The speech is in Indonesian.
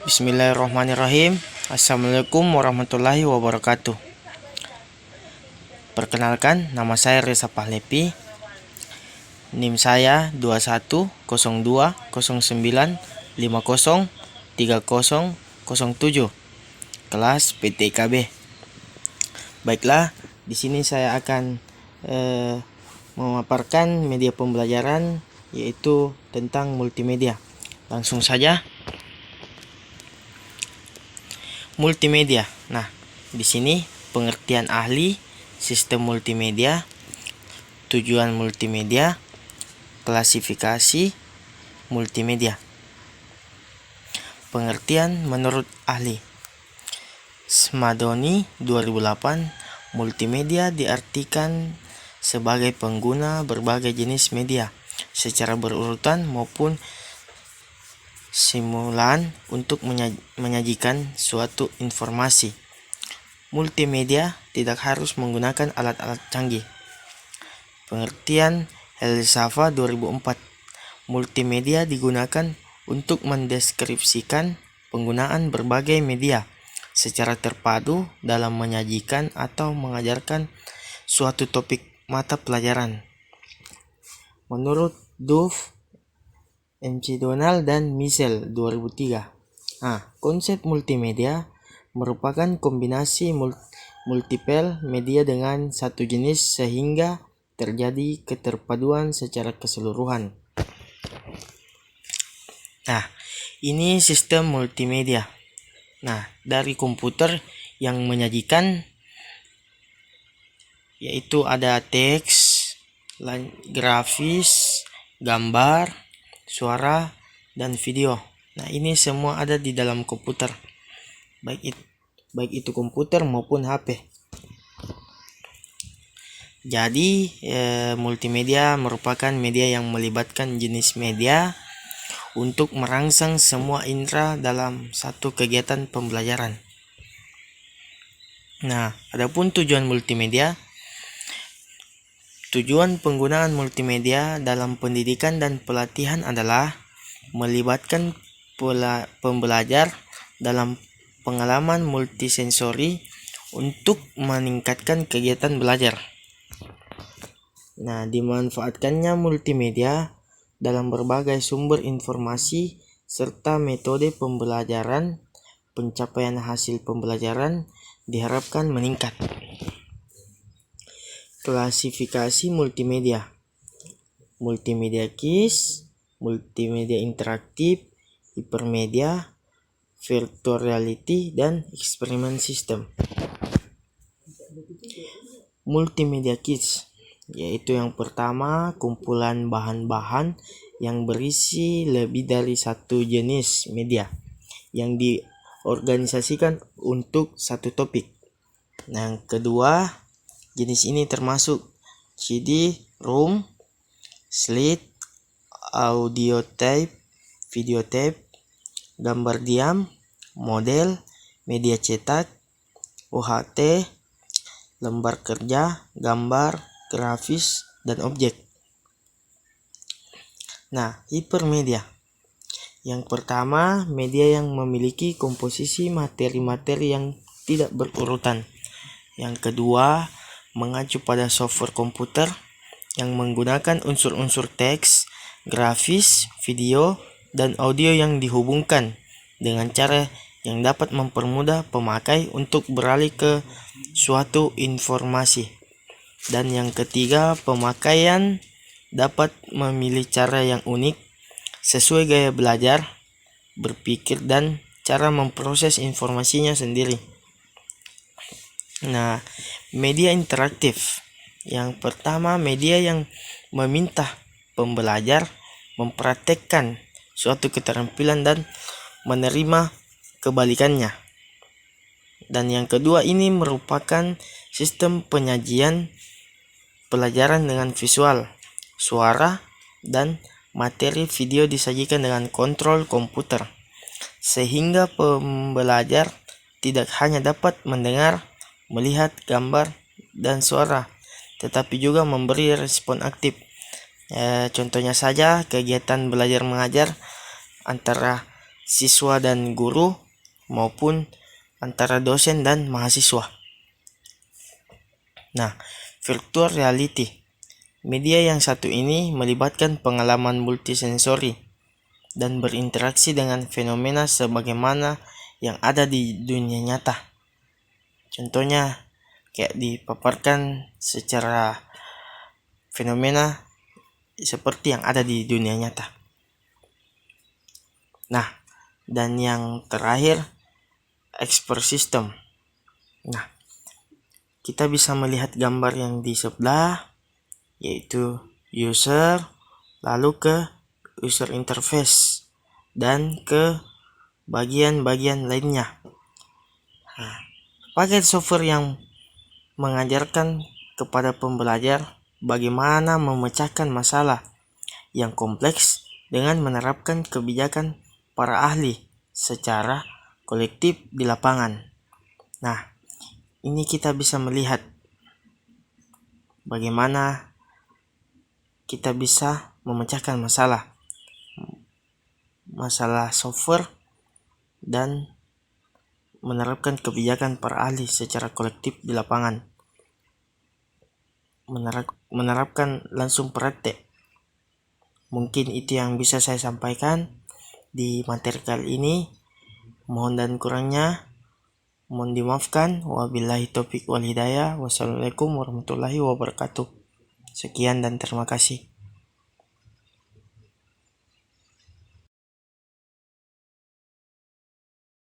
Bismillahirrahmanirrahim. Assalamualaikum warahmatullahi wabarakatuh. Perkenalkan, nama saya Reza Pahlepi. NIM saya 210209503007. Kelas PTKB. Baiklah, di sini saya akan memaparkan media pembelajaran, yaitu tentang multimedia. Langsung saja. Multimedia. Nah, di sini pengertian ahli, sistem multimedia, tujuan multimedia, klasifikasi multimedia. Pengertian menurut ahli. Smadoni 2008, multimedia diartikan sebagai pengguna berbagai jenis media secara berurutan maupun simulan untuk menyajikan suatu informasi. Multimedia tidak harus menggunakan alat-alat canggih. Pengertian Helsava 2004, multimedia digunakan untuk mendeskripsikan penggunaan berbagai media secara terpadu dalam menyajikan atau mengajarkan suatu topik mata pelajaran. Menurut Duff, MC Donald dan Michel 2003. Konsep multimedia merupakan kombinasi multiple media dengan satu jenis sehingga terjadi keterpaduan secara keseluruhan. Ini sistem multimedia. Dari komputer yang menyajikan yaitu ada teks, grafis, gambar, suara, dan video. Ini semua ada di dalam komputer, baik itu komputer maupun HP. Jadi multimedia merupakan media yang melibatkan jenis media untuk merangsang semua indera dalam satu kegiatan pembelajaran. Adapun tujuan multimedia. Tujuan penggunaan multimedia dalam pendidikan dan pelatihan adalah melibatkan pembelajar dalam pengalaman multisensori untuk meningkatkan kegiatan belajar. Dimanfaatkannya multimedia dalam berbagai sumber informasi serta metode pembelajaran, pencapaian hasil pembelajaran diharapkan meningkat. Klasifikasi multimedia. Multimedia KISS, multimedia interaktif, hipermedia, virtual reality, dan eksperimen sistem. Multimedia KISS yaitu yang pertama, kumpulan bahan-bahan yang berisi lebih dari satu jenis media yang diorganisasikan untuk satu topik. Yang kedua, jenis ini termasuk CD, ROM, slide, audio tape, video tape, gambar diam, model, media cetak, UHT, lembar kerja, gambar, grafis, dan objek. Hipermedia. Yang pertama, media yang memiliki komposisi materi-materi yang tidak berurutan. Yang kedua, mengacu pada software komputer yang menggunakan unsur-unsur teks, grafis, video, dan audio yang dihubungkan dengan cara yang dapat mempermudah pemakai untuk beralih ke suatu informasi. Dan yang ketiga, pemakaian dapat memilih cara yang unik sesuai gaya belajar, berpikir, dan cara memproses informasinya sendiri. Media interaktif. Yang pertama, media yang meminta pembelajar mempraktekkan suatu keterampilan dan menerima kebalikannya. Dan yang kedua, ini merupakan sistem penyajian pelajaran dengan visual, suara, dan materi video disajikan dengan kontrol komputer, sehingga pembelajar tidak hanya dapat mendengar, melihat gambar dan suara, tetapi juga memberi respon aktif. Contohnya saja kegiatan belajar mengajar antara siswa dan guru maupun antara dosen dan mahasiswa. Nah, virtual reality. Media yang satu ini melibatkan pengalaman multisensori dan berinteraksi dengan fenomena sebagaimana yang ada di dunia nyata. Contohnya kayak dipaparkan secara fenomena seperti yang ada di dunia nyata. Nah, dan yang terakhir, expert system. Nah, kita bisa melihat gambar yang di sebelah, yaitu user, lalu ke user interface, dan ke bagian-bagian lainnya. Nah, paket software yang mengajarkan kepada pembelajar bagaimana memecahkan masalah yang kompleks dengan menerapkan kebijakan para ahli secara kolektif di lapangan. Nah, ini kita bisa melihat bagaimana kita bisa memecahkan masalah software dan menerapkan kebijakan para ahli secara kolektif di lapangan. Menerapkan langsung praktek. Mungkin itu yang bisa saya sampaikan di materi kali ini. Mohon dan kurangnya mohon dimaafkan. Wabillahi taufiq wal hidayah. Wassalamualaikum warahmatullahi wabarakatuh. Sekian dan terima kasih.